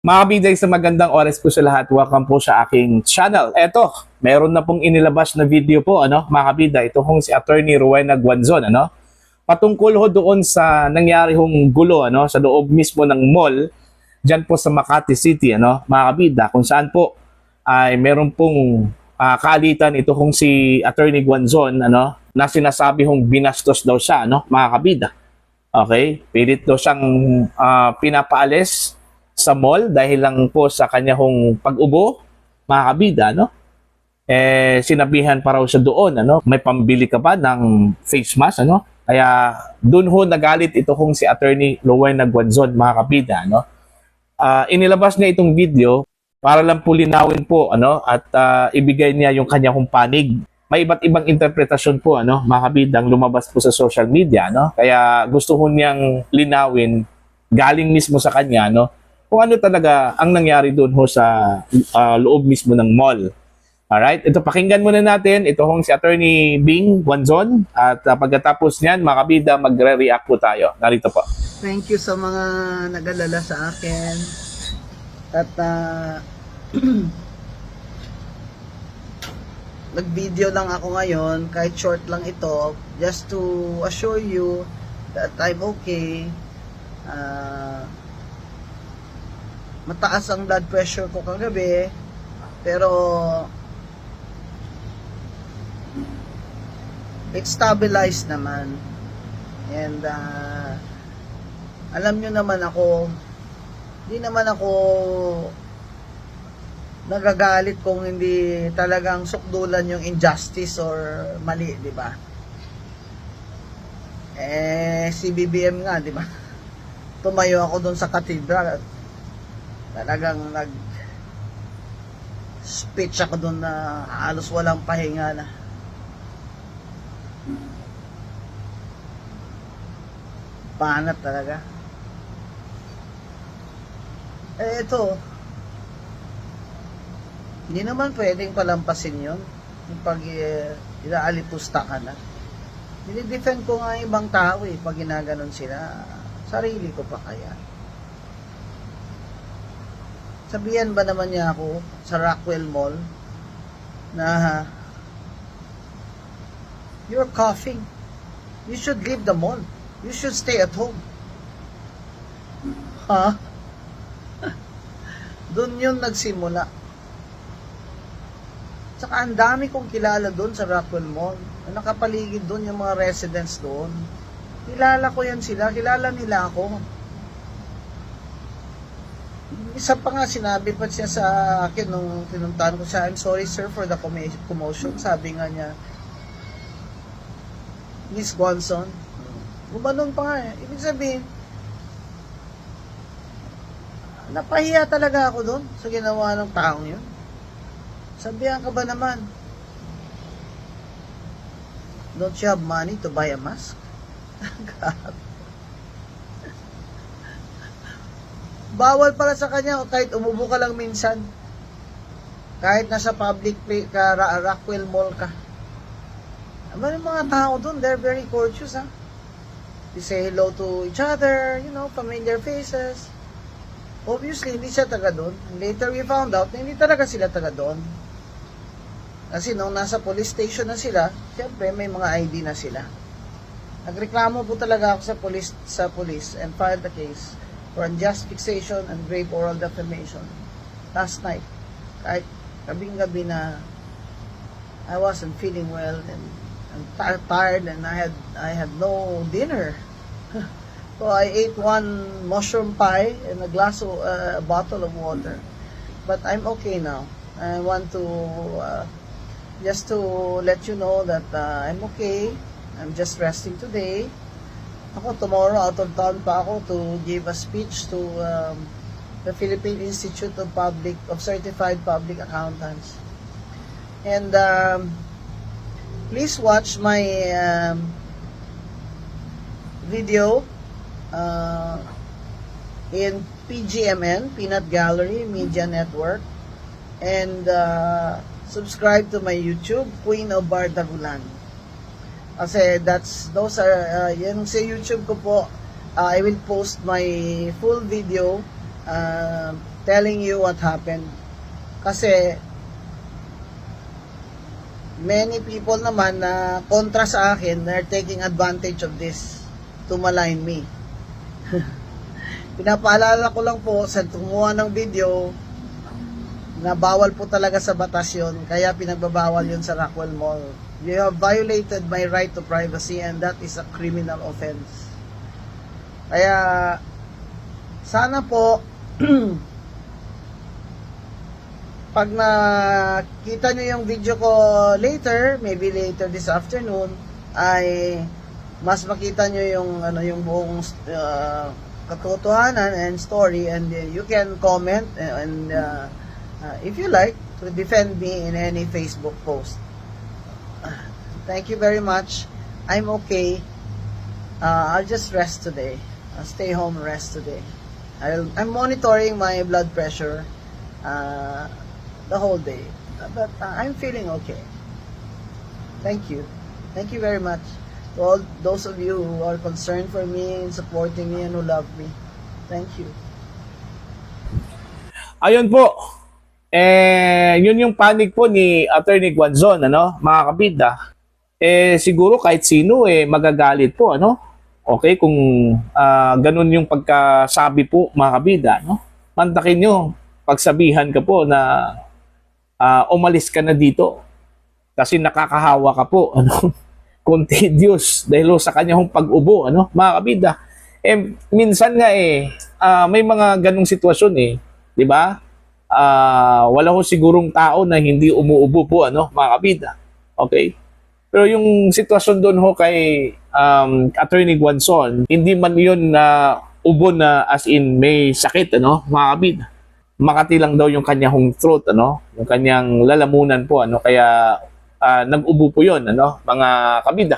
Mga kabiday, sa magandang oras po sa lahat, welcome po sa aking channel. Eto, meron na pong inilabas na video po, mga kabiday, ito hong si Attorney Rowena Guanzon, patungkol ho doon sa nangyari hong gulo, sa loob mismo ng mall, dyan po sa Makati City, mga kabida, kung saan po ay meron pong kaalitan ito hong si Attorney Guanzon, na sinasabi hong binastos daw siya, mga kabida. Okay? Pilit daw siyang pinapaalis sa mall dahil lang po sa kanya hong pag-ubo, mga kabida, sinabihan pa raw siya doon, may pambili ka ba ng face mask, Kaya doon ho nagalit ito hong si Attorney Rowena Guanzon, mga kabida, inilabas niya itong video para lang po linawin po, at ibigay niya yung kanya hong panig. May iba't ibang interpretasyon po, mga kabida, ang lumabas po sa social media, Kaya gusto ho niyang linawin galing mismo sa kanya, kung ano talaga ang nangyari doon ho sa loob mismo ng mall. Alright, ito pakinggan muna natin. Ito hong si Attorney Bing Guanzon. At pagkatapos niyan, mga kabida, magre-react po tayo. Narito po. Thank you sa mga nag-alala sa akin. At nag-video lang ako ngayon, kahit short lang ito, just to assure you that I'm okay. Mataas ang blood pressure ko kagabi, pero it's stabilized naman. And alam nyo naman ako, di naman ako nagagalit kung hindi talagang sukdulan yung injustice or mali, di ba? Si BBM nga, di ba? Tumayo ako doon sa cathedral at talagang speech ako doon na halos walang pahinga na. Panat talaga. Ito, hindi naman pwedeng palampasin yun yung pag ilaalipusta ka na. Dinidefend ko nga yung ibang tao pag ginaganon sila, sarili ko pa kaya. Sabihan ba naman niya ako sa Rockwell Mall na you're coughing, you should leave the mall, you should stay at home. Ha? Doon yun nagsimula. Tsaka ang dami kong kilala doon sa Rockwell Mall. Nakapaligid doon yung mga residents doon. Kilala ko yan sila, kilala nila ako. Isa pa nga, sinabi pa siya sa akin nung tinuntahan ko siya, I'm sorry sir for the commotion. Sabi nga niya, Miss Guanzon, gumanon pa nga Ibig sabihin, napahiya talaga ako doon sa ginawa ng taong yun. Sabihan ka ba naman, don't you have money to buy a mask? God. Bawal pala sa kanya kahit umubo ka lang minsan. Kahit nasa public place ka, Rockwell Mall ka. Yung mga tao doon, they're very courteous, They say hello to each other, familiar faces. Obviously, hindi siya taga doon. Later we found out na hindi talaga sila taga doon. Kasi nung nasa police station na sila, syempre may mga ID na sila. Nagreklamo po talaga ako sa police and filed the case for unjust fixation and grave oral defamation last night. Kahit kabing-gabi na I wasn't feeling well and I'm tired and I had no dinner. So I ate one mushroom pie and a bottle of water. But I'm okay now. I want to just to let you know that I'm okay. I'm just resting today. Ako, tomorrow, out of town pa ako to give a speech to the Philippine Institute of Certified Public Accountants. And please watch my video in PGMN, Peanut Gallery Media Network. And subscribe to my YouTube, Queen of Bardagulan. Kasi those are, yung sa YouTube ko po, I will post my full video telling you what happened. Kasi many people naman na kontra sa akin, they're taking advantage of this to malign me. Pinapaalala ko lang po sa tumuha ng video na bawal po talaga sa batas yun, kaya pinagbabawal yun sa Rockwell Mall. You have violated my right to privacy and that is a criminal offense. Kaya sana po pag nakita nyo yung video ko later, maybe later this afternoon, ay mas makita nyo yung buong katotohanan and story, and you can comment and if you like to defend me in any Facebook post. Thank you very much. I'm okay. I'll just rest today. I'll stay home and rest today. I'm monitoring my blood pressure the whole day, but I'm feeling okay. Thank you. Thank you very much to all those of you who are concerned for me and supporting me and who love me. Thank you. Ayun po. Yun yung panig po ni Attorney Guanzon, ano, mga kabida. Siguro kahit sino magagalit po, ano? Okay, kung ganun yung pagkasabi po, mga kabida, no? Mantakin nyo, pagsabihan ka po na umalis ka na dito kasi nakakahawa ka po, ano? Contagious dahil sa kanyang pag-ubo, ano, mga kabida. Minsan nga may mga ganung sitwasyon, di ba? Wala ho sigurong tao na hindi umuubo po, ano, mga kabida. Okay? Pero yung sitwasyon doon ho kay Attorney Guanzon, hindi man yun na ubo na as in may sakit, ano, mga kabida. Makati lang daw yung kanyang throat, ano, yung kanyang lalamunan po, ano, kaya nag-ubo po yun, ano, mga kabida.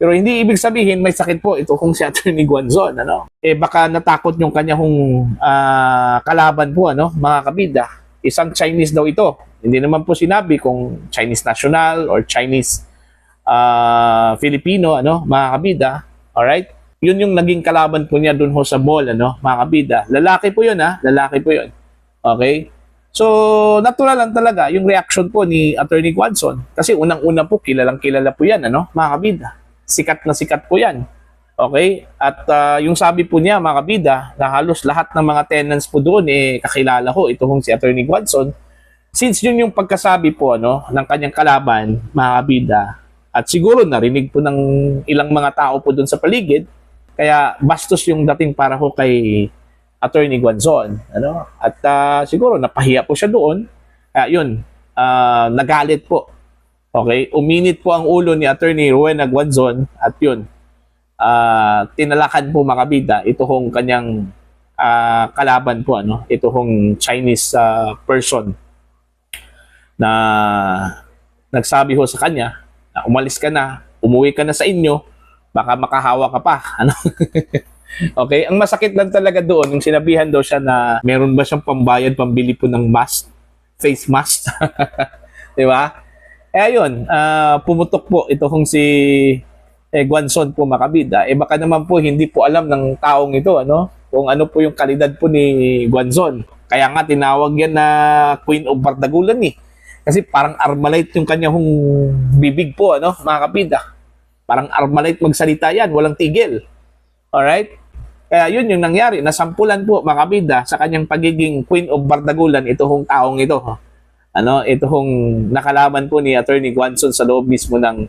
Pero hindi ibig sabihin may sakit po ito kung si Attorney Guanzon, ano. Baka natakot yung kanyang kalaban po, ano, mga kabida. Isang Chinese daw ito. Hindi naman po sinabi kung Chinese national or Chinese Filipino, ano, mga kabida. Alright? Yun yung naging kalaban po niya dun ho sa mall, ano, mga kabida. Lalaki po yun, ha? Lalaki po yun. Okay? So, natural lang talaga yung reaction po ni Attorney Guanzon. Kasi unang-una po, kilalang-kilala po yan, ano, mga kabida. Sikat na sikat po yan. Okay? At yung sabi po niya, mga kabida, na halos lahat ng mga tenants po doon, kakilala ko, ito kong si Attorney Guanzon. Since yun yung pagkasabi po, ano, ng kanyang kalaban, mga kabida, at siguro narinig po ng ilang mga tao po doon sa paligid, kaya bastos yung dating para ho kay Attorney Guanzon, ano? At siguro napahiya po siya doon. Kaya yun, nagalit po. Okay, uminit po ang ulo ni Attorney Rowena Guanzon at yun, tinalakan po, mga kabida, ito hong kanyang kalaban po, ano? Ito hong Chinese person na nagsabi ho sa kanya na umalis ka na, umuwi ka na sa inyo, baka makahawa ka pa, ano? Okay, ang masakit lang talaga doon, yung sinabihan daw siya na meron ba siyang pambayad, pambili po ng mask, face mask. Di ba? Ayun, pumutok po ito kung si Guanzon po, mga kabida. Baka naman po hindi po alam ng taong ito, ano, kung ano po yung kalidad po ni Guanzon. Kaya nga tinawag yan na Queen of Bardagulan, kasi parang Armalite yung kanyang bibig po, ano, mga kabida. Parang Armalite magsalita yan, walang tigil. Alright? Kaya yun yung nangyari. Nasampulan po, mga kabida, sa kanyang pagiging Queen of Bardagulan, ito hong taong ito. Ano, ito hong nakalaban po ni Attorney Guanzon sa loob mismo ng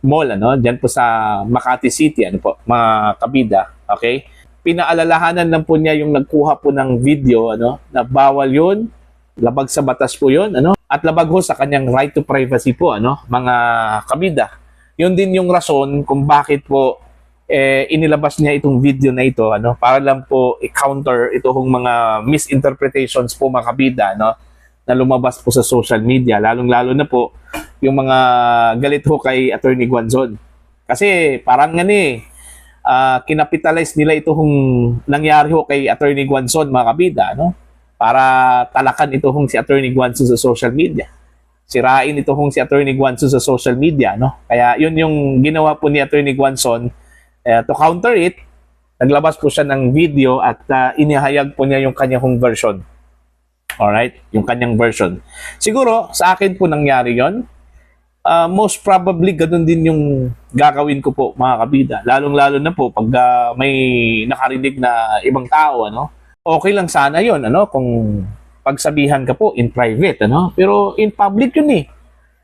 mall, ano, diyan po sa Makati City, ano po, mga kabida. Okay? Pinaalalahanan lang po niya yung nagkuha po ng video, ano, na bawal yun, labag sa batas po yun, ano, at labag ho sa kanyang right to privacy po, ano, mga kabida. Yun din yung rason kung bakit po inilabas niya itong video na ito, ano, para lang po i-counter itong mga misinterpretations po, mga kabida, no, na lumabas po sa social media, lalong-lalo na po yung mga galit ho kay Attorney Guanzon. Kasi parang nga kinapitalize nila itong nangyari ho kay Attorney Guanzon, mga kabida, no, para talakan itong si Attorney Guanzon sa social media. Sirain itong si Attorney Guanzon sa social media, no. Kaya yun yung ginawa po ni Attorney Guanzon to counter it. naglabas po siya ng video at inihayag po niya yung kanyang version. Alright? Yung kanyang version. Siguro, sa akin po nangyari yon. Most probably, ganun din yung gagawin ko po, mga kabida. Lalong-lalo na po pag may nakarinig na ibang tao, ano? Okay lang sana yon, ano? Kung pagsabihan ka po in private, ano? Pero in public yun eh.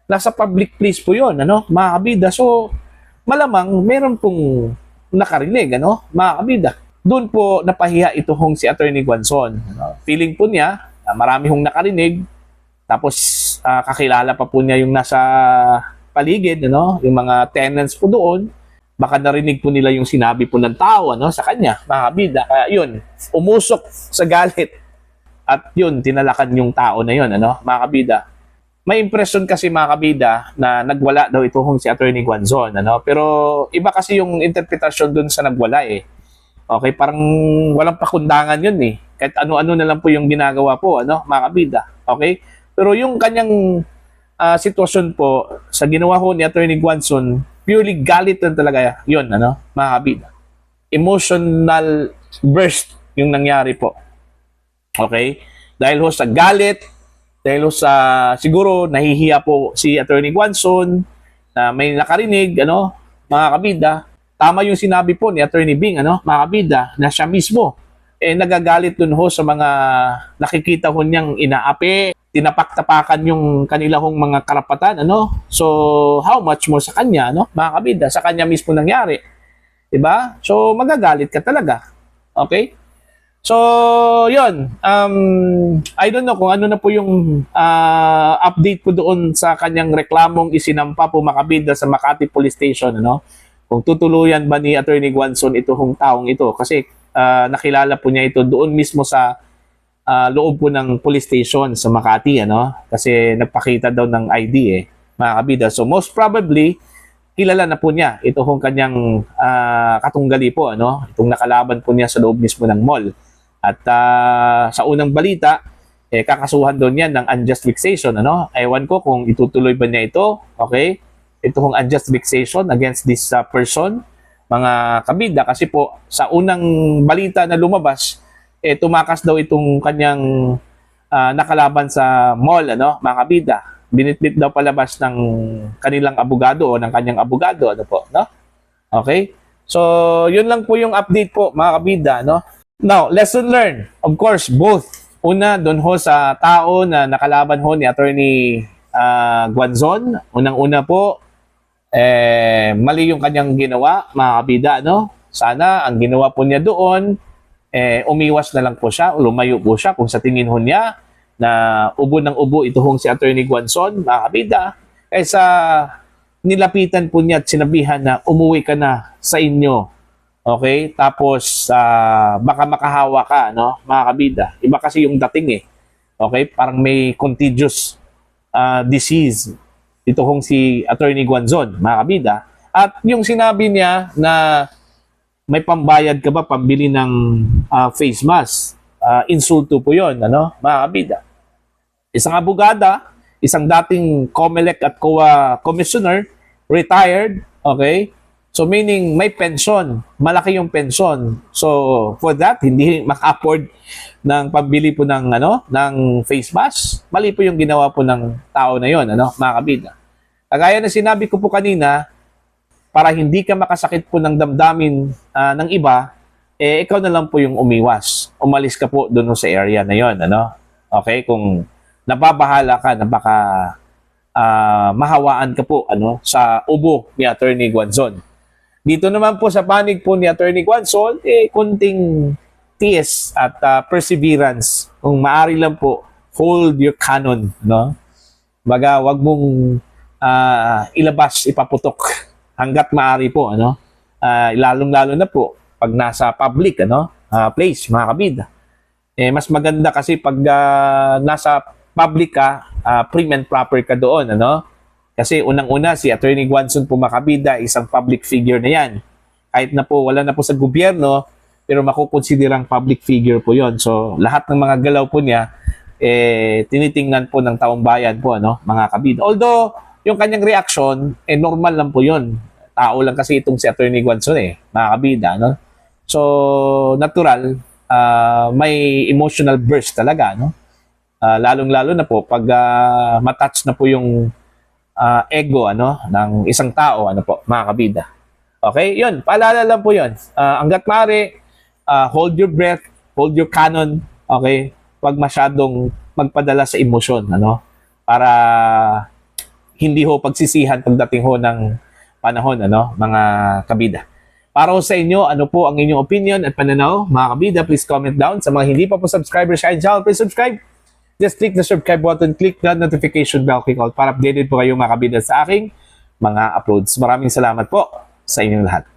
Nasa public place po yun, ano? Mga kabida. So, malamang meron pong nakarinig, ano? Mga kabida. Doon po napahiya ito hong si Attorney Guanzon. Ano? Feeling po niya, marami hong nakarinig, tapos kakilala pa po niya yung nasa paligid, ano? Yung mga tenants po doon, baka narinig po nila yung sinabi po ng tao, ano? Sa kanya, mga kabida. Kaya yun, umusok sa galit. At yun, tinalakan yung tao na yun, ano? Mga kabida. May impression kasi, mga kabida, na nagwala daw ito hong si Attorney Guanzon, ano? Pero iba kasi yung interpretasyon dun sa nagwala eh. Okay, parang walang pakundangan yun eh. Kahit ano-ano na lang po yung ginagawa po, ano, mga kabida. Okay? Pero yung kanyang sitwasyon po sa ginawa ho ni Attorney Guanzon, purely galit lang talaga yun, ano, mga kabida. Emotional burst yung nangyari po. Okay? Dahil ho sa galit, dahil ho sa siguro nahihiya po si Attorney Guanzon na may nakarinig, ano, mga kabida. Tama yung sinabi po ni Attorney Bing, ano, mga kabida, na siya mismo nagagalit dun ho sa mga nakikita ho niyang inaapi, tinapak-tapakan yung kanila hong mga karapatan, ano? So, how much more sa kanya, no? Mga kabida, sa kanya mismo nangyari. 'Di ba? So, magagalit ka talaga. Okay? So, yun. I don't know kung ano na po yung update po doon sa kanyang reklamong isinampa po, mga kabida, sa Makati Police Station, ano? Kung tutuluyan ba ni Attorney Guanzon ito hong taong ito. Kasi nakilala po niya ito doon mismo sa loob po ng police station sa Makati, ano? Kasi nagpakita daw ng ID mga kabida. So most probably kilala na po niya ito hong kanyang katunggali po, ano? Itong nakalaban po niya sa loob mismo ng mall. At sa unang balita, kakasuhan doon niya ng unjust vexation, ano? Ewan ko kung itutuloy ba niya ito, okay? Ito hong unjust vexation against this person, mga kabida, kasi po sa unang balita na lumabas, tumakas daw itong kanyang nakalaban sa mall, ano, mga kabida. Binitbit daw palabas ng kanilang abogado o ng kanyang abogado, ano po, no? Okay? So, yun lang po yung update po, mga kabida, no? Now, lesson learned. Of course, both. Una, doon ho sa tao na nakalaban ho ni Attorney Guanzon. Unang-una po, mali yung kanyang ginawa, mga kabida, no? Sana ang ginawa po niya doon, umiwas na lang po siya, lumayo po siya kung sa tingin ho niya na ubo ng ubo ito hong si Attorney Guanzon, mga kabida, kaysa nilapitan po niya at sinabihan na umuwi ka na sa inyo. Okay? Tapos baka makahawa ka, no? Mga kabida. Iba kasi yung dating Okay? Parang may contagious disease ito hong si Attorney Guanzon, mga kabida. At yung sinabi niya na may pambayad ka ba pambili ng face mask, insulto po yun, ano, mga kabida. Isang abogada, isang dating COMELEC at COA commissioner, retired, okay? So meaning may pension, malaki yung pension. So for that, hindi maka-afford ng pambili po ng ng face mask. Mali po yung ginawa po ng tao na yon, ano, mga kabida. Kagaya na sinabi ko po kanina, para hindi ka makasakit po ng damdamin ng iba, ikaw na lang po yung umiwas. Umalis ka po doon sa area na yon, ano? Okay, kung nababahala ka na baka mahawaan ka po, ano, sa ubo ni Attorney Guanzon. Dito naman po sa panig po ni Attorney Guanzon, kunting tiis at perseverance. Kung maari lang po, hold your cannon, no? Baga, wag mong ilabas, ipaputok hanggat maari po, ano? Lalong-lalo na po pag nasa public, ano, place, mga kabida. Mas maganda kasi pag nasa public ka, prim and proper ka doon, ano? Kasi unang-una, si Attorney Guanzon po, mga kabida, isang public figure na yan. Kahit na po, wala na po sa gobyerno, pero makukonsiderang public figure po yon. So, lahat ng mga galaw po niya, tinitingnan po ng taong bayan po, ano, mga kabida. Although, yung kanyang reaction, normal lang po yon. Tao lang kasi itong si Attorney Guanzon, mga kabida, no? So, natural, may emotional burst talaga, no? Lalong-lalo na po pag matouch na po yung ego ng isang tao, mga kabida. Okay? Yun, paalala lang po yun. Hanggat maaari, hold your breath, hold your cannon, okay? Huwag masyadong magpadala sa emosyon, para hindi ho pagsisihan pagdating ho ng panahon, mga kabida. Para ho sa inyo, ano po ang inyong opinion at pananaw, mga kabida, please comment down. Sa mga hindi pa po subscriber sa aking channel, please subscribe. Just click the subscribe button, click the notification bell, click all para updated po kayo mga kabida sa aking mga uploads. Maraming salamat po sa inyong lahat.